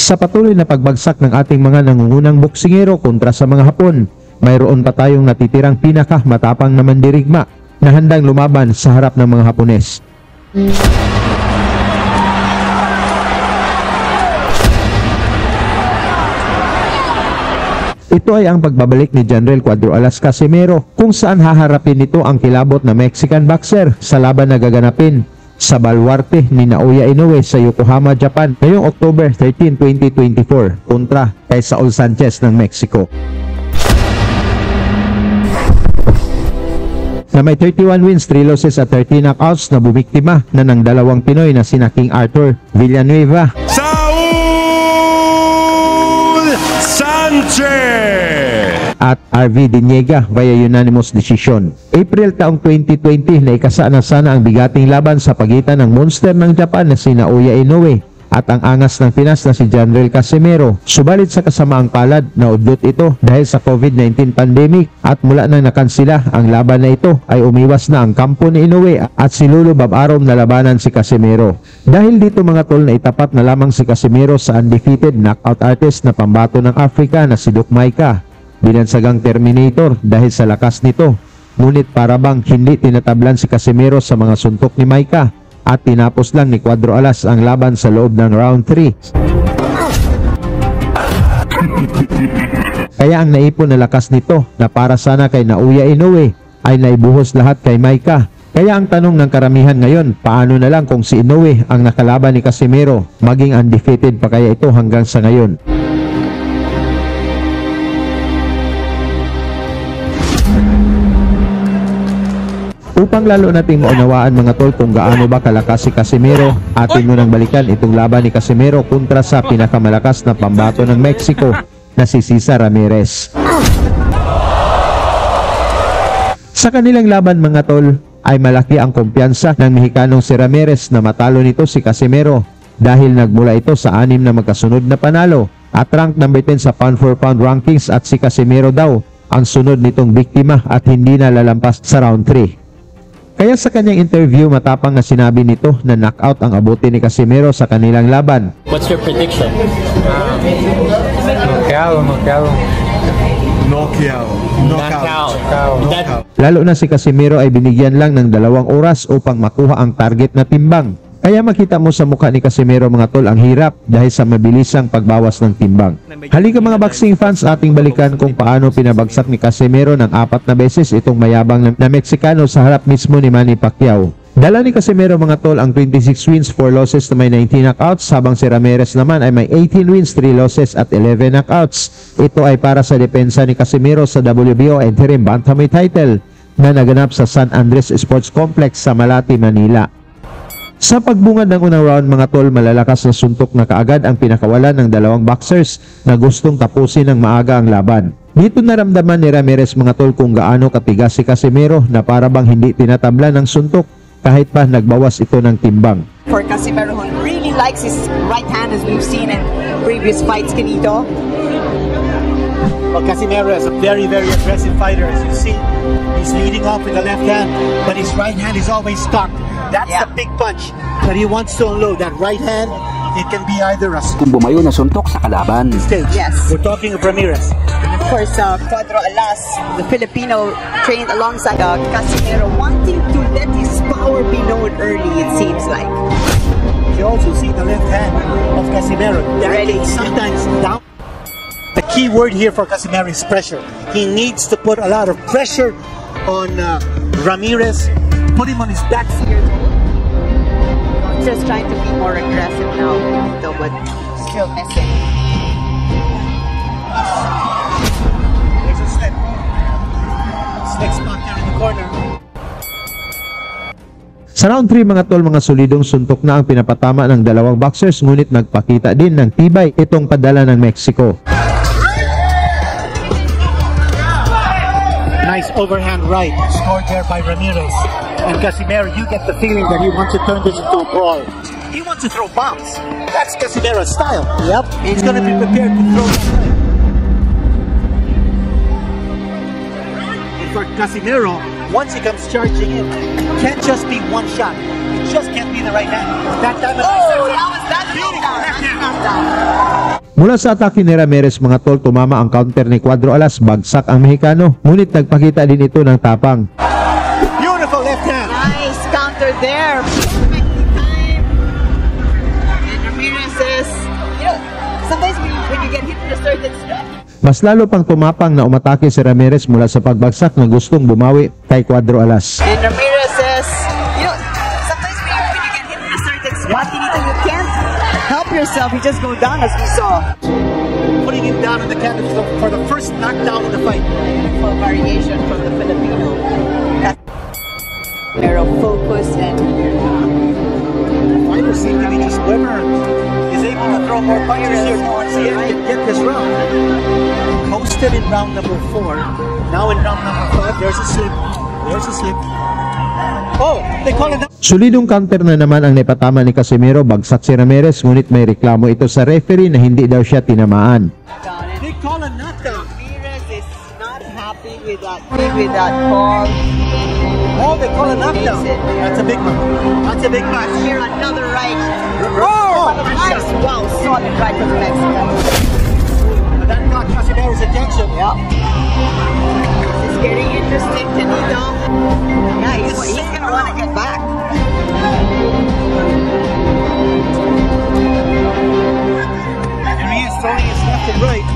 Sa patuloy na pagbagsak ng ating mga nangungunang boksingero kontra sa mga Hapon, mayroon pa tayong natitirang pinakamatapang na mandirigma na handang lumaban sa harap ng mga Hapones. Ito ay ang pagbabalik ni Janriel Cuadro Alas Casimero kung saan haharapin nito ang kilabot na Mexican boxer sa laban na gaganapin sa baluarte ni Naoya Inoue sa Yokohama, Japan ngayong October 13, 2024 kontra kay Saul Sanchez ng Mexico. Na may 31 wins, 3 losses at 13 knockouts na bumiktima na ng dalawang Pinoy na sina King Arthur Villanueva Saul Sanchez at RV Diniega via unanimous decision. April taong 2020 na ikasa na sana ang bigating laban sa pagitan ng monster ng Japan na si Naoya Inoue at ang angas ng Pinas na si Janriel Casimero. Subalit sa kasamaang palad na udlot ito dahil sa COVID-19 pandemic at mula nang nakansila ang laban na ito ay umiwas na ang kampo ni Inoue at si Lulu Babarom na labanan si Casimero. Dahil dito mga tol na itapat na lamang si Casimero sa undefeated knockout artist na pambato ng Africa na si Duke Maika. Binansagang Terminator dahil sa lakas nito. Ngunit para bang hindi tinatablan si Casimero sa mga suntok ni Maika at tinapos lang ni Cuadro Alas ang laban sa loob ng round 3. Kaya ang naipon na lakas nito na para sana kay Naoya Inoue ay naibuhos lahat kay Maika. Kaya ang tanong ng karamihan ngayon, paano na lang kung si Inoue ang nakalaban ni Casimero, maging undefeated pa kaya ito hanggang sa ngayon? Upang lalo nating maunawaan mga tol kung gaano ba kalakas si Casimero, atin mo nang balikan itong laban ni Casimero kontra sa pinakamalakas na pambato ng Mexico na si Cesar Ramirez. Sa kanilang laban mga tol, ay malaki ang kumpiyansa ng Mexicanong si Ramirez na matalo nito si Casimero dahil nagmula ito sa 6 na magkasunod na panalo at rank number 10 sa pound for pound rankings at si Casimero daw ang sunod nitong biktima at hindi na lalampas sa round 3. Kaya sa kanyang interview, matapang na sinabi nito na knockout ang abuti ni Casimero sa kanilang laban. What's your prediction? Knockout. Lalo na si Casimero ay binigyan lang ng 2 oras upang makuha ang target na timbang. Kaya makita mo sa mukha ni Casimero mga tol ang hirap dahil sa mabilisang pagbawas ng timbang. Halika mga boxing fans, ating balikan kung paano pinabagsak ni Casimero ng 4 na beses itong mayabang na Meksikano sa harap mismo ni Manny Pacquiao. Dala ni Casimero mga tol ang 26 wins, 4 losses na may 19 knockouts, habang si Ramirez naman ay may 18 wins, 3 losses at 11 knockouts. Ito ay para sa depensa ni Casimero sa WBO Interim Bantamweight title na naganap sa San Andres Sports Complex sa Malati, Manila. Sa pagbungad ng unang round mga tol, malalakas na suntok na kaagad ang pinakawalan ng 2 boxers na gustong tapusin ng maaga ang laban. Dito naramdaman ni Ramirez mga tol kung gaano katigas si Casimero na para bang hindi tinatabla ng suntok kahit pa nagbawas ito ng timbang. For Casimero, who really likes his right hand as we've seen in previous fights, Canito. Well, Casimero is a very, very aggressive fighter. As you see, he's leading off with the left hand, but his right hand is always cocked. That's the big punch that he wants to unload. That right hand, it can be either a kung bumayo na suntok sa kalaban. Yes. We're talking of Ramirez. And of course, Cuadro Alas, the Filipino, trained alongside Casimero, wanting to let his power be known early, it seems like. You also see the left hand of Casimero. Really? Sometimes down. The key word here for Casimero is pressure. He needs to put a lot of pressure on Ramirez, put him on his back. Just trying to be more aggressive now, though, but still missing. There's a slip. Slick spot there in the corner. Sa round 3 mga tol, mga solidong suntok na ang pinapatama ng 2 boxers, ngunit nagpakita din ng tibay itong padala ng Mexico. Nice overhand right scored there by Ramirez. And Casimero, you get the feeling that he wants to turn this into a brawl. He wants to throw bombs. That's Casimero's style. Yep. He's going to be prepared to throw them. And for Casimero, once he comes charging in, it can't just be one shot. It just can't be the right hand. That time, Oh, that was knockdown. Mula sa atake ni Ramirez mga tol, tumama ang counter ni Cuadro Alas, bagsak ang Mexicano, ngunit nagpakita din ito ng tapang. Beautiful left hand. Nice counter there. Perfect time. And Ramirez is, sometimes when you get hit in the certain spot, Mas lalo pang tumapang na umatake si Ramirez mula sa pagbagsak na gustong bumawi kay Cuadro Alas. and Ramirez is, sometimes when you get hit in a certain spot, you can't help yourself. You just go down as we saw. Putting him down on the canvas for the first knockdown in the fight. Beautiful variation from the Filipino. Arrow focus and Fighter seemed to be just Weber is able to throw more punches here towards the end and get this round. Posted in round number 4. Now in round number 5, there's a slip. There's a slip. Oh, they call it. Solidong counter na naman ang naipatama ni Casimero, bagsak si Ramirez, ngunit may reklamo ito sa referee na hindi daw siya tinamaan. They call a knockdown. Ramirez is not happy with that call. Oh, they call a knockdown. That's a big one. That's a big match. Here another right. Oh, nice. Wow, solid right from the Mexican. That got Casimero's attention. Yep. It's getting interesting, Tenito. Yeah, he's gonna want to get back. Here he is throwing his left and right.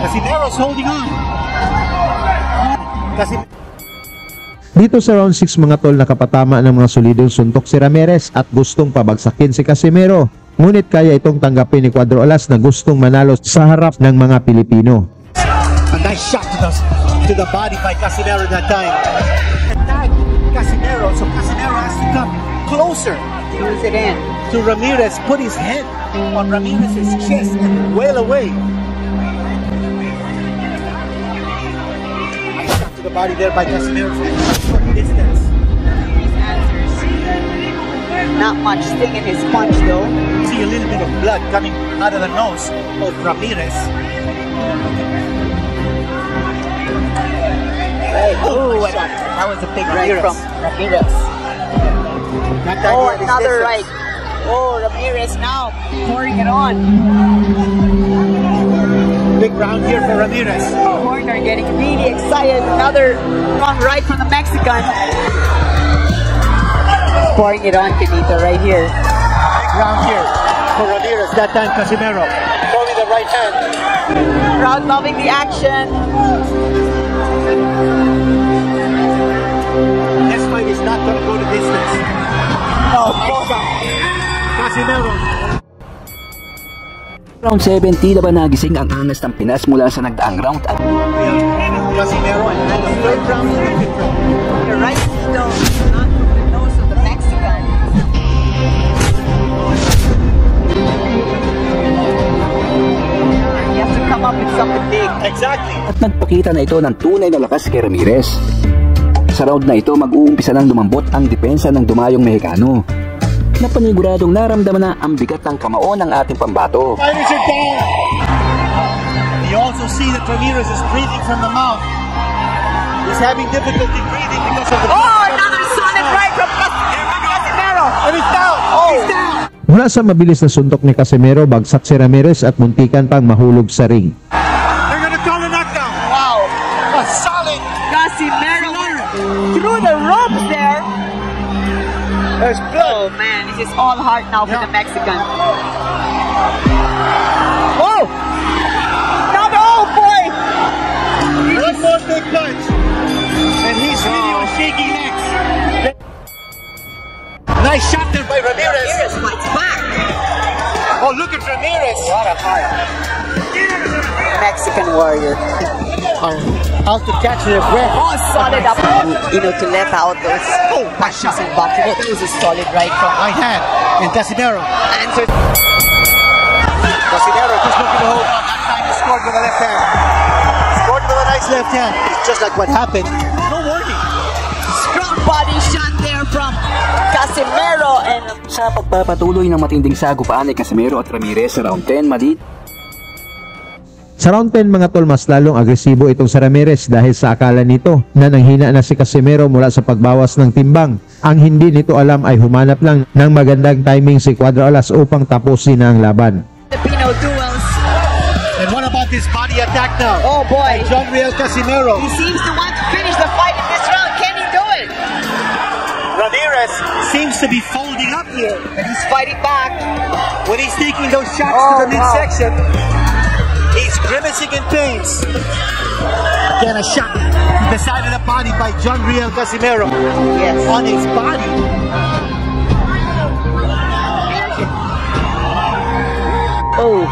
Casimero's holding on. Dito sa round 6 mga tol, nakapatama ng mga solidong suntok si Ramirez at gustong pabagsakin si Casimero. Ngunit kaya itong tanggapin ni Cuadro Alas na gustong manalo sa harap ng mga Pilipino. A nice shot to the body by Casimero that time. Attack Casimero, so Casimero has to come closer. Use it in. To Ramirez, put his head on Ramirez's chest and wail away. Nice shot to the body there by Casimero from short distance. His answers. Not much sting in his punch though. See a little bit of blood coming out of the nose of Ramirez. Oh, that was a big right from Ramirez. Oh, another right. Oh, Ramirez now pouring it on. Big round here for Ramirez. Corner getting really excited. Another strong right from the Mexican. Pouring it on, Kenita, right here. Big round here for Ramirez. That time Casimero throwing the right hand. Crowd loving the action. This fight is not going to go to distance. No, Casimero. Round 7, tila ba nagising ang angas ng Pinas mula sa nagdaang round at Casimero and the third round and the fifth round. the right still not from the nose of the Mexican. He has to come up with something big. Exactly. at nagpakita na ito ng tunay na lakas kay Ramirez. Sa round na ito, mag-uumpisa nang lumambot ang depensa ng dumayong Mexicano. Napaniguradong naramdaman na ang bigat ng kamao ng ating pambato. Fighters are down. You also see that Ramirez is breathing from the mouth. He's having difficulty breathing because of the. Oh, another solid right from Casimero. And he's down. Oh. He's down. Mula sa mabilis na suntok ni Casimero, bagsak si Ramirez at muntikan pang mahulog sa ring. They're gonna call a knockdown. Wow. A solid. Casimero through the ropes there. There's Oh blood. man, this is all heart now for the Mexican. Oh! Not oh boy! One more big punch. And he's really shaking necks. Nice shot there by Ramirez. Ramirez fights back. Oh, look at Ramirez. What a heart. Mexican warrior. Out to catch their breath. Oh, solid up. To let out those punches and boxing. That was a solid right from Right hand. And Casimero. answer. Casimero just looking to hold on. That time he scored with a left hand. Scored with a nice left hand. It's just like what happened. No warning. Strong body shot there from Casimero and Sa pagpapatuloy ng matinding sagupaan ni Casimero at Ramirez sa round 10, Madid, Sa round 10 mga tol, mas lalong agresibo itong sa Ramirez dahil sa akala nito na nanghina na si Casimero mula sa pagbawas ng timbang. Ang hindi nito alam ay humanap lang ng magandang timing si Cuadro Alas upang tapusin ang laban. Filipino duels And what about this body attack now? Oh boy. John Riel Casimero. He seems to want to finish the fight in this round. Can he do it? Ramirez seems to be folding up here. And he's fighting back. When he's taking those shots Oh, to the midsection, he's grimacing in pain. Again, a shot to the side of the body by John Riel Casimero. Yes. On his body. Oh.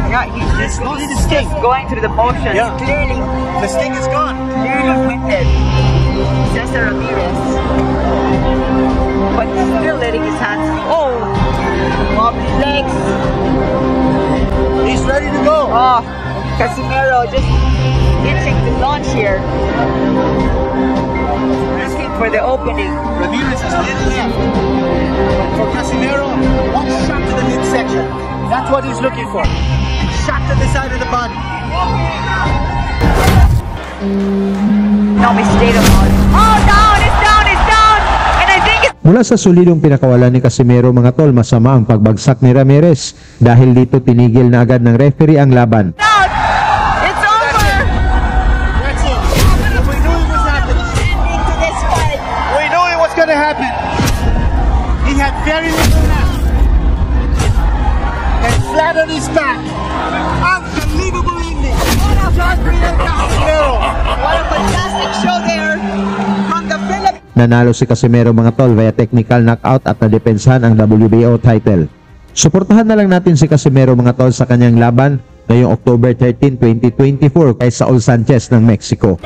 Yeah, he's Slowly the sting. going through the motions. Yeah. Clearly, The sting is gone. clearly winded. Cesar Ramirez. But he's still letting his hands go. Oh. Wobbly legs. He's ready to go. Oh. Casimero just itching to launch here. Looking for the opening. Ramirez is little left. For Casimero, one shot to the midsection. That's what he's looking for. Shot to the side of the body. No mistake about it. Oh, down! It's down! It's down! And I think it's Mula sa solidong pinakawalan ni Casimero mga tol, masama ang pagbagsak ni Ramirez. Dahil dito tinigil na agad ng referee ang laban. out! It's over! That's it. We knew it was happening. Ending to this fight. We knew it was going to happen. He had very little left. And flat on his back. Unbelievable ending. John Riel Casimero. What a fantastic show there from the Philippines. Nanalo si Casimero mga tol via technical knockout at nadepensahan ang WBO title. Suportahan na lang natin si Casimero mga tol sa kanyang laban ngayong October 13, 2024 kay Saul Sanchez ng Mexico.